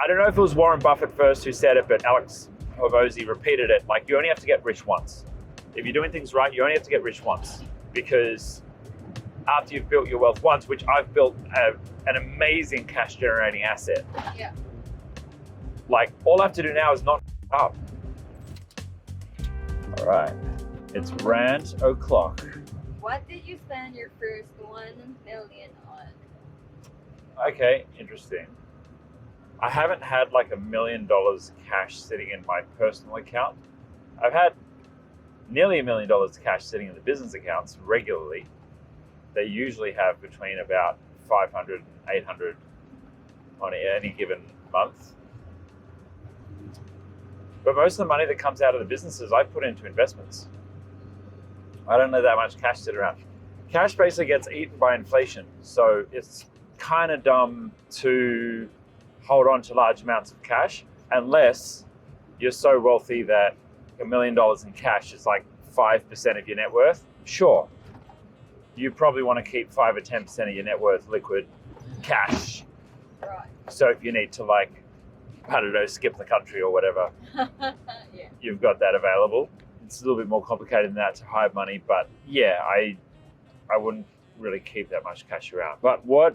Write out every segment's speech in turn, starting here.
I don't know if it was Warren Buffett first who said it, but Alex Hormozi repeated it. Like, you only have to get rich once. If you're doing things right, you only have to get rich once, because after you've built your wealth once, which I've built an amazing cash generating asset. Yeah. Like, all I have to do now is not up. All right, it's rant o'clock. What did you spend your first 1 million on? Okay, interesting. I haven't had like $1 million cash sitting in my personal account. I've had nearly $1 million cash sitting in the business accounts regularly. They usually have between about 500 and 800 on any given month. But most of the money that comes out of the businesses I put into investments. I don't know that much cash sit around. Cash basically gets eaten by inflation. So it's kind of dumb to hold on to large amounts of cash unless you're so wealthy that $1 million in cash is like 5% of your net worth. Sure, you probably want to keep 5 or 10% of your net worth liquid cash. Right. So if you need to, like, I don't know, skip the country or whatever, Yeah. you've got that available. It's a little bit more complicated than that to hide money, but yeah, I wouldn't really keep that much cash around. But what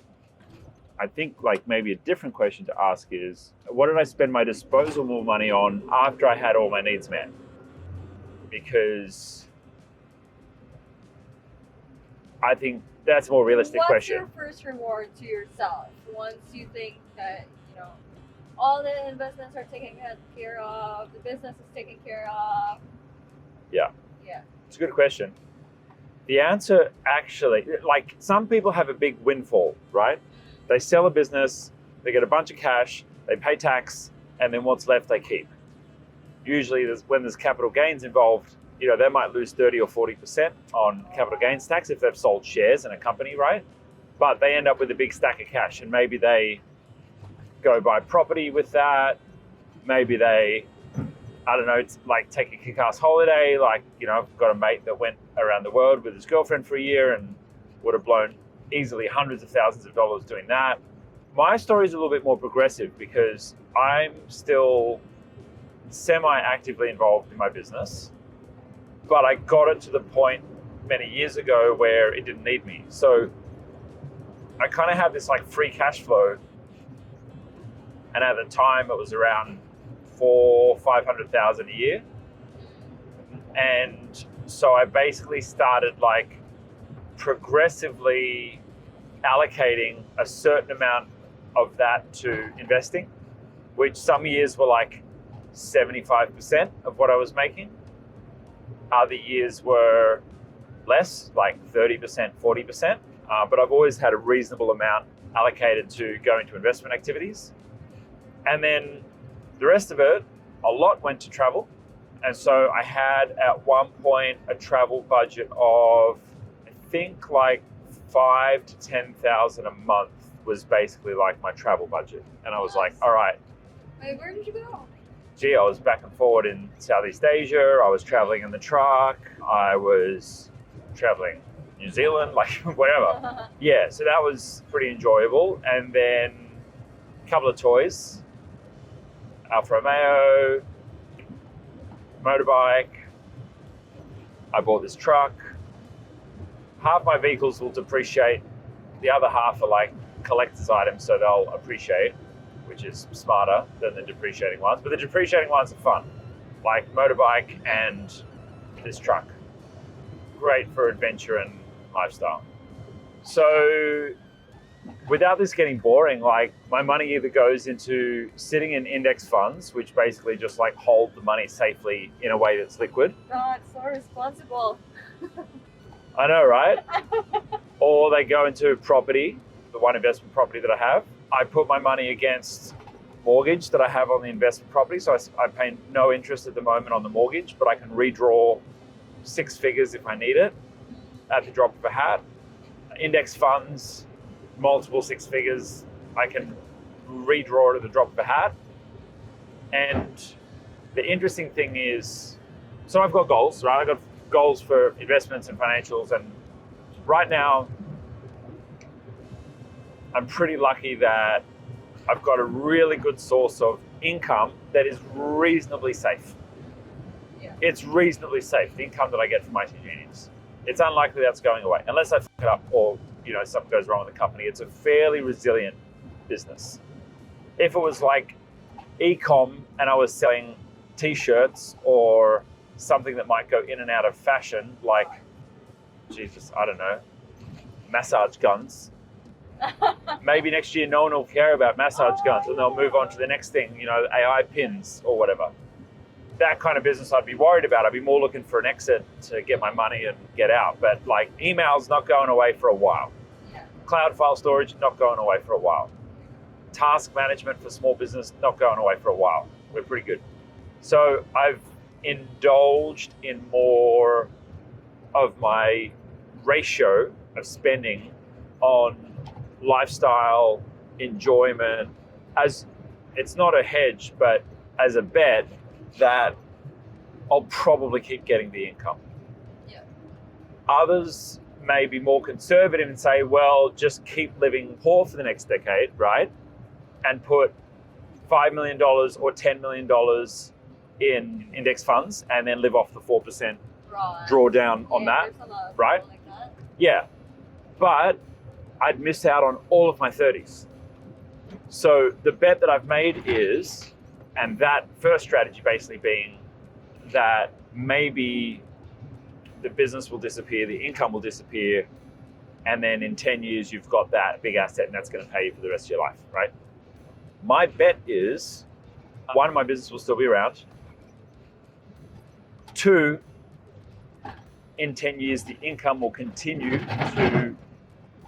I think, like, maybe a different question to ask is, what did I spend my disposable money on after I had all my needs met? Because I think that's a more realistic question. What's your first reward to yourself once you think that, all the investments are taken care of, the business is taken care of? Yeah. Yeah. It's a good question. The answer, actually, like, some people have a big windfall, right? They sell a business, they get a bunch of cash, they pay tax, and then what's left they keep. Usually when there's capital gains involved, they might lose 30 or 40% on capital gains tax if they've sold shares in a company, right? But they end up with a big stack of cash, and maybe they go buy property with that. Maybe they, I don't know, it's like take a kick-ass holiday. Like, I've got a mate that went around the world with his girlfriend for a year and would have blown easily hundreds of thousands of dollars doing that. My story is a little bit more progressive because I'm still semi-actively involved in my business, but I got it to the point many years ago where it didn't need me. So I kind of have this like free cash flow. And at the time it was around $500,000 a year. And so I basically started like progressively allocating a certain amount of that to investing, which some years were like 75% of what I was making. Other years were less, like 30%, 40%. But I've always had a reasonable amount allocated to go into investment activities. And then the rest of it, a lot went to travel. And so I had at one point a travel budget of, I think, like 5,000 to 10,000 a month was basically like my travel budget. And I was like, all right. Wait, where did you go? Gee, I was back and forward in Southeast Asia. I was traveling in the truck. I was traveling New Zealand, like whatever. Yeah, so that was pretty enjoyable. And then a couple of toys. Alfa Romeo, motorbike. I bought this truck. Half my vehicles will depreciate. The other half are like collector's items, so they'll appreciate, which is smarter than the depreciating ones. But the depreciating ones are fun, like motorbike and this truck. Great for adventure and lifestyle. So without this getting boring, like my money either goes into sitting in index funds, which basically just like hold the money safely in a way that's liquid. God, so responsible. I know, right? Or they go into property, the one investment property that I have. I put my money against mortgage that I have on the investment property. So I pay no interest at the moment on the mortgage, but I can redraw 6 figures if I need it at the drop of a hat. Index funds, multiple 6 figures, I can redraw it at the drop of a hat. And the interesting thing is, so I've got goals, right? I've got goals for investments and financials. And right now, I'm pretty lucky that I've got a really good source of income that is reasonably safe. Yeah. It's reasonably safe, the income that I get from my unions. It's unlikely that's going away, unless I fuck it up or something goes wrong with the company. It's a fairly resilient business. If it was like e-com and I was selling t-shirts or something that might go in and out of fashion, like, Jesus, I don't know, massage guns. Maybe next year no one will care about massage guns and they'll move on to the next thing, AI pins or whatever. That kind of business I'd be worried about. I'd be more looking for an exit to get my money and get out. But like email's not going away for a while. Yeah. Cloud file storage, not going away for a while. Task management for small business, not going away for a while. We're pretty good. So I've indulged in more of my ratio of spending on lifestyle, enjoyment, as it's not a hedge, but as a bet that I'll probably keep getting the income. Yeah. Others may be more conservative and say, well, just keep living poor for the next decade, right? And put $5 million or $10 million in index funds and then live off the 4% drawdown on that, right? Like that. Yeah. But I'd miss out on all of my 30s. So the bet that I've made is, and that first strategy basically being that maybe the business will disappear, the income will disappear, and then in 10 years you've got that big asset and that's going to pay you for the rest of your life, right? My bet is, one, my business will still be around. Two, in 10 years, the income will continue to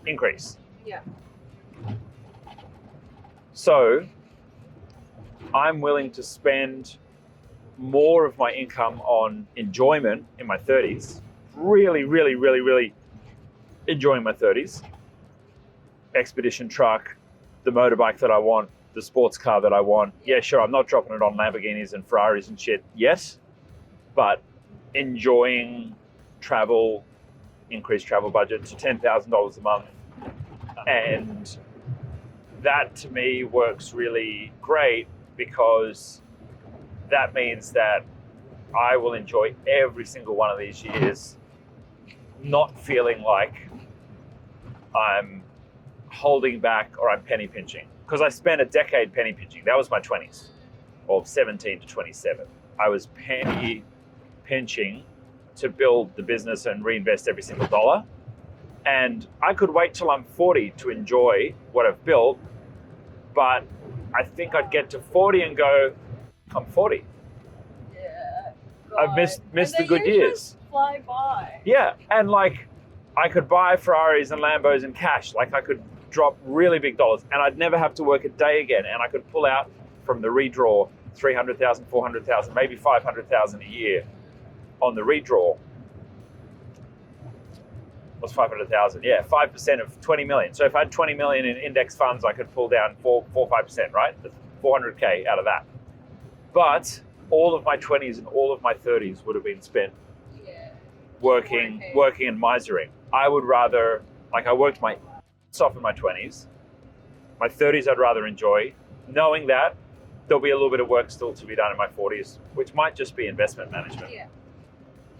increase. Yeah. So I'm willing to spend more of my income on enjoyment in my 30s, really, really, really, really enjoying my 30s. Expedition truck, the motorbike that I want, the sports car that I want. Yeah, sure, I'm not dropping it on Lamborghinis and Ferraris and shit yet, but enjoying travel, increased travel budget to $10,000 a month. And that to me works really great because that means that I will enjoy every single one of these years, not feeling like I'm holding back or I'm penny pinching. Because I spent a decade penny pinching. That was my 20s, or 17 to 27. I was penny pinching to build the business and reinvest every single dollar. And I could wait till I'm 40 to enjoy what I've built, but I think I'd get to 40 and go, I'm 40. Yeah. I've missed the good years. Just fly by. Yeah, and like I could buy Ferraris and Lambos in cash. Like I could drop really big dollars and I'd never have to work a day again. And I could pull out from the redraw 300,000, 400,000, maybe 500,000 a year on the redraw. What's 500,000? Yeah, 5% of 20 million. So if I had 20 million in index funds, I could pull down 5%, right? That's 400K out of that. But all of my 20s and all of my 30s would have been spent working and misering. I would rather, like I worked my ass off in my 20s. My 30s I'd rather enjoy, knowing that there'll be a little bit of work still to be done in my 40s, which might just be investment management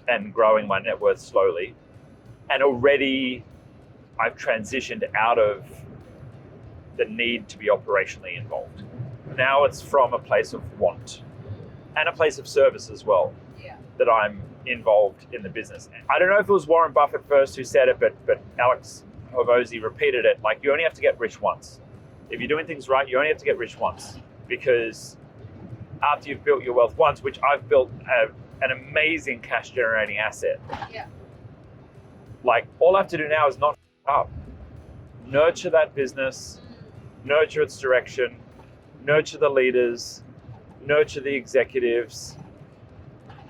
and growing my net worth slowly. And already I've transitioned out of the need to be operationally involved. Now it's from a place of want and a place of service as well that I'm involved in the business. I don't know if it was Warren Buffett first who said it, but Alex Hormozi repeated it, like you only have to get rich once. If you're doing things right, you only have to get rich once, because after you've built your wealth once, which I've built an amazing cash generating asset. Like all I have to do now is not up. Nurture that business, nurture its direction, nurture the leaders, nurture the executives,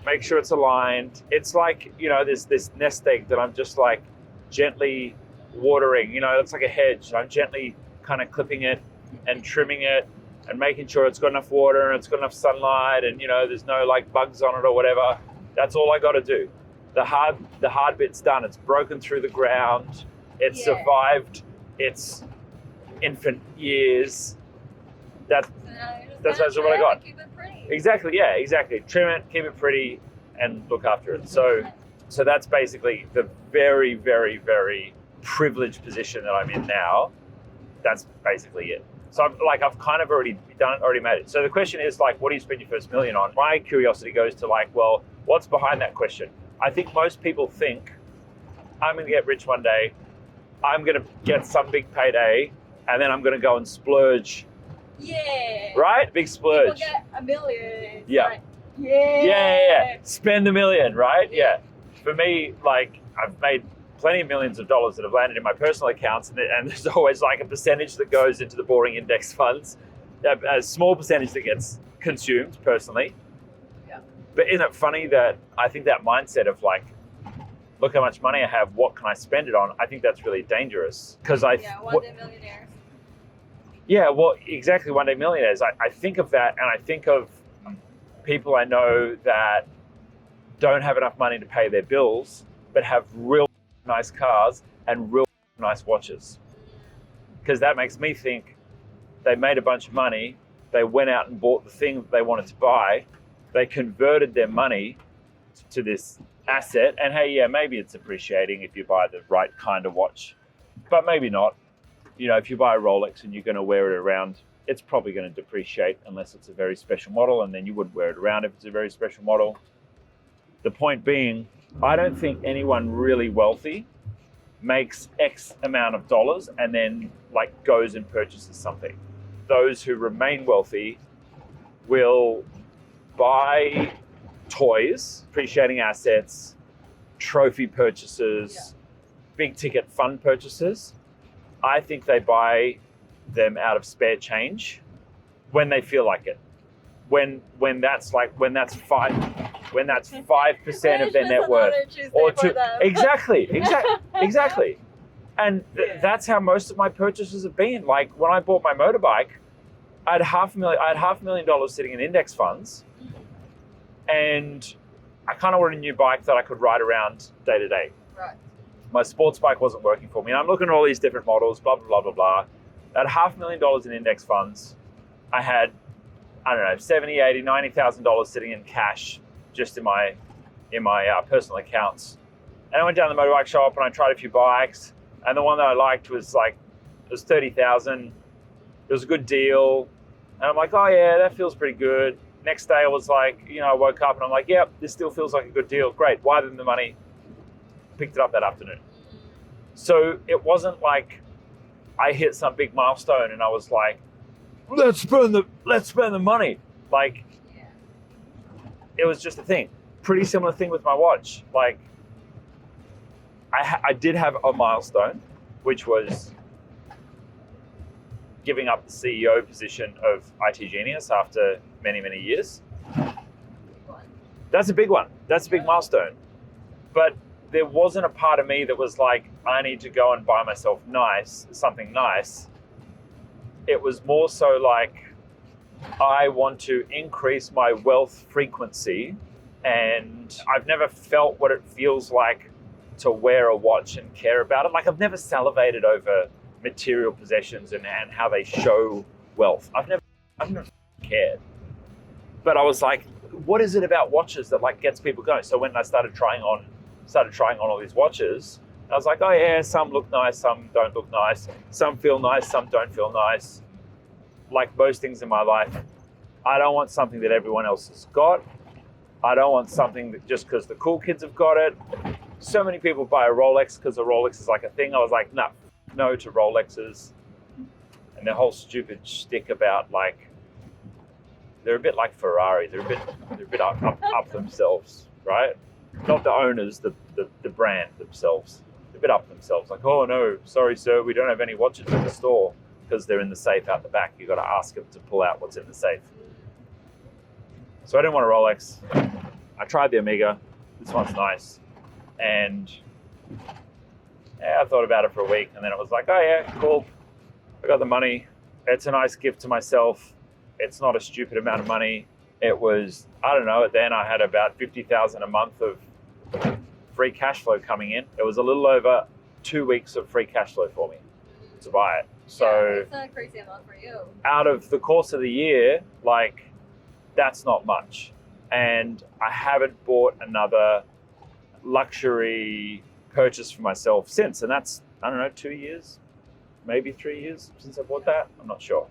make sure it's aligned. It's like, there's this nest egg that I'm just like gently watering, it's like a hedge. I'm gently kind of clipping it and trimming it and making sure it's got enough water and it's got enough sunlight and, there's no like bugs on it or whatever. That's all I got to do. The hard bit's done. It's broken through the ground. It's survived its infant years. That's So now you just That's gotta actually what I trim got. and keep it pretty. exactly, yeah, exactly. Trim it, keep it pretty, and look after it. So that's basically the very, very, very privileged position that I'm in now. That's basically it. So I've kind of already made it. So the question is like, what do you spend your first million on? My curiosity goes to like, well, what's behind that question? I think most people think, I'm going to get rich one day, I'm going to get some big payday, and then I'm going to go and splurge. Yeah. Right? Big splurge. People get $1 million. Yeah. Like, yeah. Yeah. Spend $1 million, right? Yeah. For me, like, I've made plenty of millions of dollars that have landed in my personal accounts, and there's always like a percentage that goes into the boring index funds, a small percentage that gets consumed personally. Yeah. But isn't it funny that I think that mindset of like, look how much money I have, what can I spend it on? I think that's really dangerous because one day millionaires. Yeah, well, exactly. One day millionaires. I think of that, and I think of people I know that don't have enough money to pay their bills, but have real nice cars and real nice watches. Because that makes me think they made a bunch of money, they went out and bought the thing that they wanted to buy, they converted their money to this asset, and hey, yeah, maybe it's appreciating if you buy the right kind of watch, but maybe not. You know, if you buy a Rolex and you're going to wear it around, it's probably going to depreciate unless it's a very special model, and then you wouldn't wear it around if it's a very special model. The point being, I don't think anyone really wealthy makes X amount of dollars and then like goes and purchases something. Those who remain wealthy will buy toys, appreciating assets, trophy purchases, big ticket fund purchases. I think they buy them out of spare change when they feel like it. When that's 5% of their net worth, or two. Exactly. And that's how most of my purchases have been. Like when I bought my motorbike, I had $500,000 sitting in index funds, and I kind of wanted a new bike that I could ride around day to day. Right. My sports bike wasn't working for me. And I'm looking at all these different models, blah, blah, blah, blah, blah. I had $500,000 in index funds. I had, I don't know, $70,000, $80,000, $90,000 sitting in cash just in my personal accounts. And I went down to the motorbike shop and I tried a few bikes. And the one that I liked was like, it was $30,000. It was a good deal. And I'm like, oh yeah, that feels pretty good. Next day I was like, I woke up and I'm like, yep, this still feels like a good deal. Great. Why didn't the money? Picked it up that afternoon. So it wasn't like I hit some big milestone and I was like, let's spend the money. Like, it was just a thing. Pretty similar thing with my watch. Like, I did have a milestone, which was giving up the CEO position of IT Genius after many, many years. That's a big one. That's a big milestone. But there wasn't a part of me that was like, I need to go and buy myself something nice. It was more so like, I want to increase my wealth frequency, and I've never felt what it feels like to wear a watch and care about it. Like I've never salivated over material possessions and how they show wealth. I've never cared. But I was like, what is it about watches that like gets people going? So when I started trying on all these watches, I was like, oh yeah, some look nice, some don't look nice, some feel nice, some don't feel nice. Like most things in my life, I don't want something that everyone else has got. I don't want something that just because the cool kids have got it. So many people buy a Rolex because a Rolex is like a thing. I was like, no to Rolexes. And their whole stupid shtick about like, they're a bit like Ferrari. They're a bit up themselves, right? Not the owners, the brand themselves. They're a bit up themselves. Like, oh no, sorry sir, we don't have any watches in the store because they're in the safe out the back. You got to ask them to pull out what's in the safe. So I didn't want a Rolex. I tried the Omega. This one's nice. And I thought about it for a week, and then it was like, oh yeah, cool. I got the money. It's a nice gift to myself. It's not a stupid amount of money. It was, I don't know, then I had about $50,000 a month of free cash flow coming in. It was a little over 2 weeks of free cash flow for me to buy it. So it's not a crazy amount for you. out of the course of the year, like, that's not much. And I haven't bought another luxury purchase for myself since. And that's, I don't know, 2 years, maybe 3 years since I bought that. I'm not sure.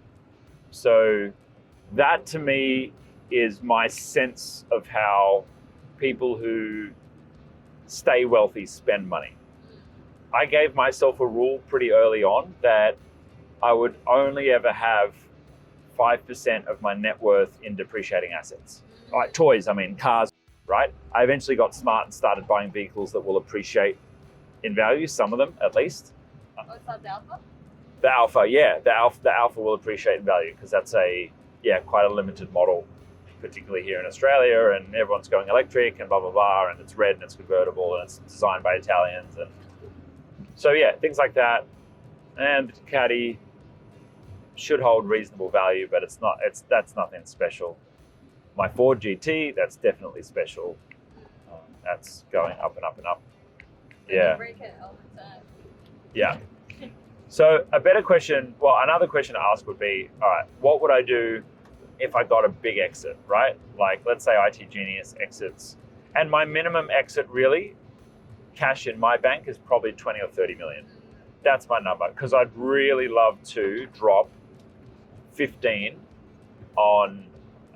So that to me is my sense of how people who stay wealthy spend money. I gave myself a rule pretty early on that I would only ever have 5% of my net worth in depreciating assets. Like toys, I mean, cars, right? I eventually got smart and started buying vehicles that will appreciate in value, some of them at least. Oh, it's not the Alpha? The Alpha, yeah, the Alpha will appreciate in value because that's quite a limited model, particularly here in Australia, and everyone's going electric and blah, blah, blah, and it's red and it's convertible and it's designed by Italians. And so, yeah, things like that. And the Caddy should hold reasonable value, but that's nothing special. My Ford GT, that's definitely special. That's going up and up and up. Yeah. You break it all the time. Yeah. So another question to ask would be, all right, what would I do if I got a big exit, right? Like, let's say IT Genius exits, and my minimum exit really, cash in my bank, is probably 20 or 30 million. That's my number, because I'd really love to drop 15 on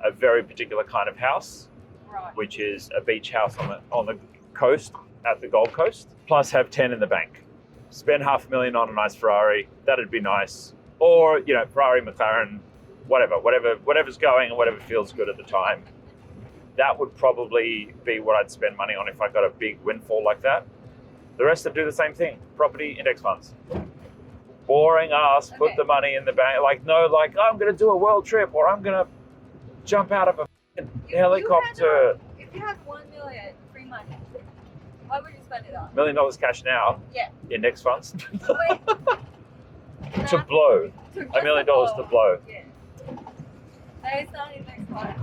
a very particular kind of house, Right. which is a beach house on the coast at the Gold Coast, plus have 10 in the bank. Spend $500,000 on a nice Ferrari, that'd be nice. Or, Ferrari, McLaren, whatever's going and whatever feels good at the time. That would probably be what I'd spend money on if I got a big windfall like that. The rest would do the same thing. Property, index funds. Boring ass, put Okay. the money in the bank. I'm going to do a world trip, or I'm going to jump out of a helicopter. If you had 1 million free money, what would you spend it on? $1 million cash now. Yeah. Index funds. Wait. To blow. $1 $1 million to blow. Yeah. That is not index funds.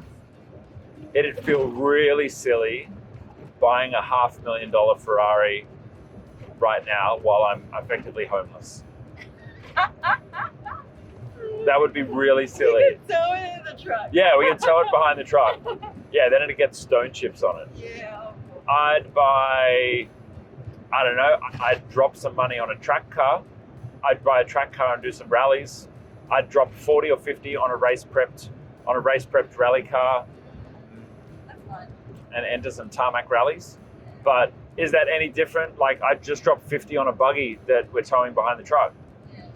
It'd feel really silly buying a $500,000 Ferrari right now while I'm effectively homeless. That would be really silly. You can tow it in the truck. Yeah, we can tow it behind the truck. Yeah, then it'd get stone chips on it. Yeah. I'd buy, I don't know, I'd drop some money on a track car. I'd buy a track car and do some rallies. I'd drop 40 or 50 on a race prepped rally car That's fun. and enter some tarmac rallies. But is that any different? Like, I'd just drop 50 on a buggy that we're towing behind the truck Yeah.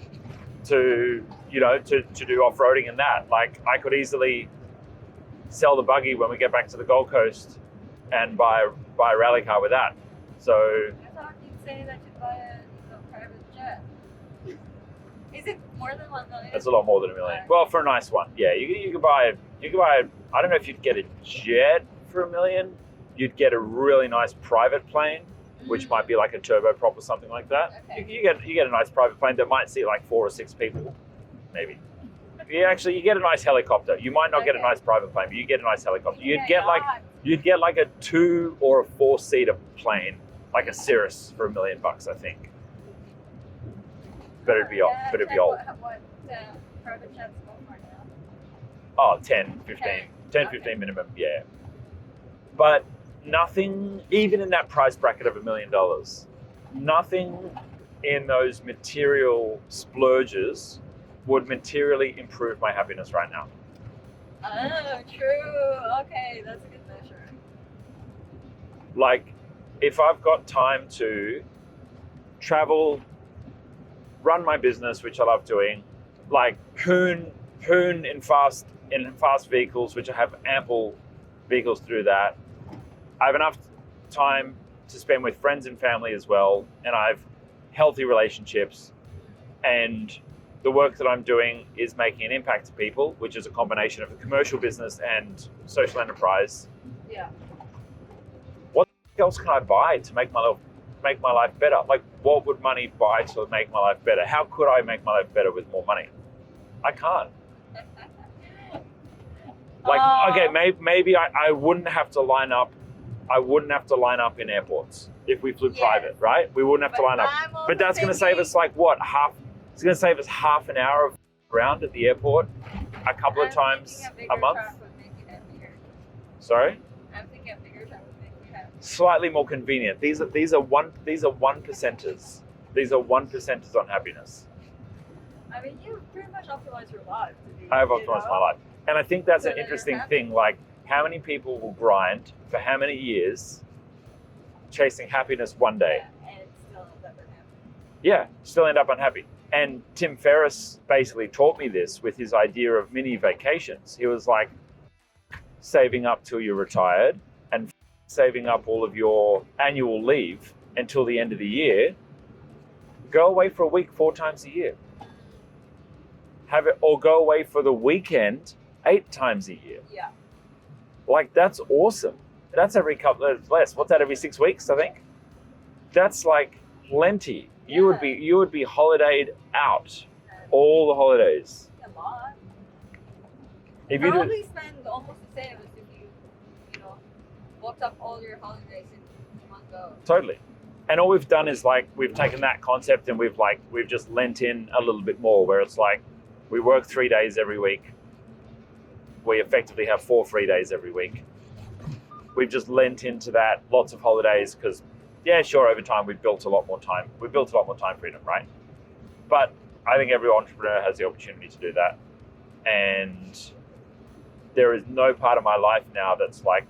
to do off-roading in that. Like, I could easily sell the buggy when we get back to the Gold Coast and buy a rally car with that. So I thought you'd say that you'd buy a private jet. Is it more than 1 million? that's a lot more than $1 million. Well, for a nice one, yeah. You could buy. I don't know if you'd get a jet for $1 million. You'd get a really nice private plane, which might be like a turboprop or something like that. Okay. You get a nice private plane that might seat like 4 or 6 people, maybe. You get a nice helicopter. You might not get a nice private plane, but you get a nice helicopter. You'd get like a 2 or a 4-seater plane, like a Cirrus, for $1 million, I think. But it'd be old. What private jets go for now? Oh, 10, 15. 10, 15 minimum, yeah. But nothing, even in that price bracket of $1 million, nothing in those material splurges would materially improve my happiness right now. Oh, true. Okay, that's a good measure. Like, if I've got time to travel, run my business, which I love doing, like hoon in fast vehicles, which I have ample vehicles to do that. I have enough time to spend with friends and family as well, and I have healthy relationships, and the work that I'm doing is making an impact to people, which is a combination of a commercial business and social enterprise. Yeah. What else can I buy to make my life better? Like, what would money buy to make my life better? How could I make my life better with more money? I can't. Like, okay, maybe I wouldn't have to line up. I wouldn't have to line up in airports if we flew private, right? We wouldn't have to line up. But that's going to save us like what, It's going to save us half an hour of round at the airport a couple of times a month. Sorry? I'm thinking a bigger truck would make you happy. Slightly more convenient. These are 1%ers. These are 1%ers on happiness. I mean, you pretty much optimize your life. I have optimized my life. And I think that's So an that interesting you're happy. thing. Like, how many people will grind for how many years chasing happiness one day? Yeah, and still end up unhappy. Yeah, still end up unhappy. And Tim Ferriss basically taught me this with his idea of mini vacations. He was like, saving up till you're retired and saving up all of your annual leave until the end of the year. Go away for a week 4 times a year. Have it, or go away for the weekend 8 times a year. Yeah. Like, that's awesome. That's every couple of less. What's that, every 6 weeks, I think? That's like plenty. You would be holidayed out all the holidays. A lot. If you Probably spend almost the same as if you know, booked up all your holidays in one go. Totally. And all we've done is like, we've taken that concept and we've just lent in a little bit more, where it's like, we work 3 days every week. We effectively have 4 free days every week. We've just lent into that, lots of holidays, because yeah, sure, over time we've built a lot more time. We've built a lot more time freedom, right? But I think every entrepreneur has the opportunity to do that. And there is no part of my life now that's like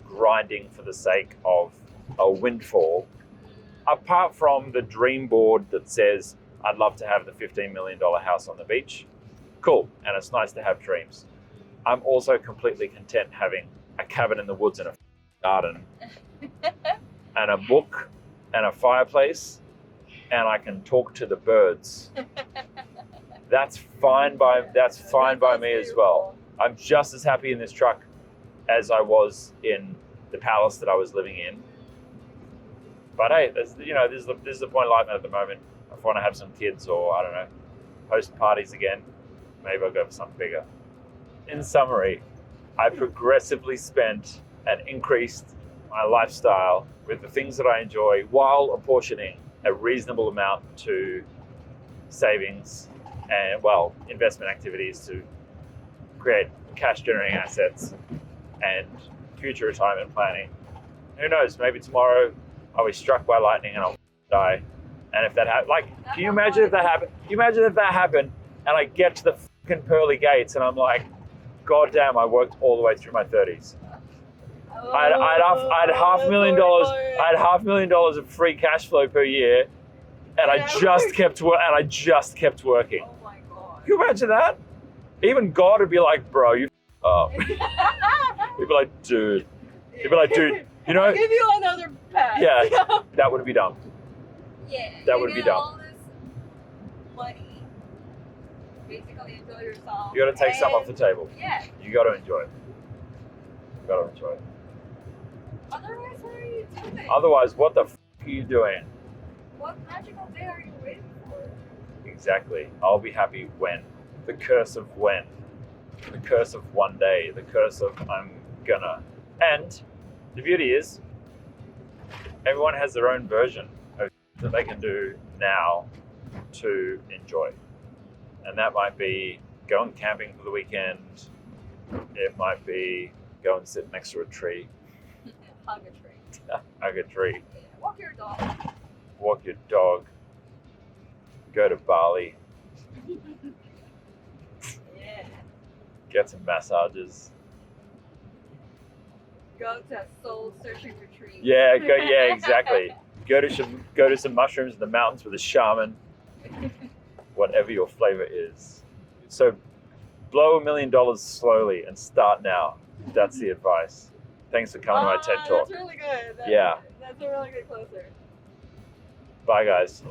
grinding for the sake of a windfall, apart from the dream board that says, I'd love to have the $15 million house on the beach. Cool, and it's nice to have dreams. I'm also completely content having a cabin in the woods and a garden and a book and a fireplace, and I can talk to the birds. That's fine by me as well. I'm just as happy in this truck as I was in the palace that I was living in. But hey, this is the point of life at the moment. If I want to have some kids, or I don't know, host parties again, maybe I'll go for something bigger. In summary, I progressively spent and increased my lifestyle with the things that I enjoy, while apportioning a reasonable amount to savings and, well, investment activities to create cash generating assets and future retirement planning. Who knows, maybe tomorrow I'll be struck by lightning and I'll die. And if that happens, like, can you imagine if that happened? Can you imagine if that happened and I get to the fucking pearly gates and I'm like, God damn, I worked all the way through my 30s. I had $500,000 of free cash flow per year, and I just kept working. Oh my god. Can you imagine that? Even God would be like, bro, you up. He'd be like, dude. You know? I'll give you another pass. Yeah, that would be dumb. Yeah. That would be dumb. All this money. Basically enjoy yourself. You got to take some off the table. Yeah. You got to enjoy it. Otherwise, what are you doing? Otherwise, what the f*** are you doing? What magical day are you waiting for? Exactly. I'll be happy when. The curse of when. The curse of one day. The curse of I'm gonna. And the beauty is, everyone has their own version of that they can do now to enjoy. And that might be going camping for the weekend. It might be go and sit next to a tree. Hug a tree. Hug a tree. Yeah. Walk your dog. Walk your dog. Go to Bali. Yeah. Get some massages. Go to a soul searching retreat. Yeah, exactly. Go to some mushrooms in the mountains with a shaman. Whatever your flavor is. So blow $1 million slowly and start now. That's the advice. Thanks for coming to my TED Talk. That's really good. Yeah. That's a really good closer. Bye, guys.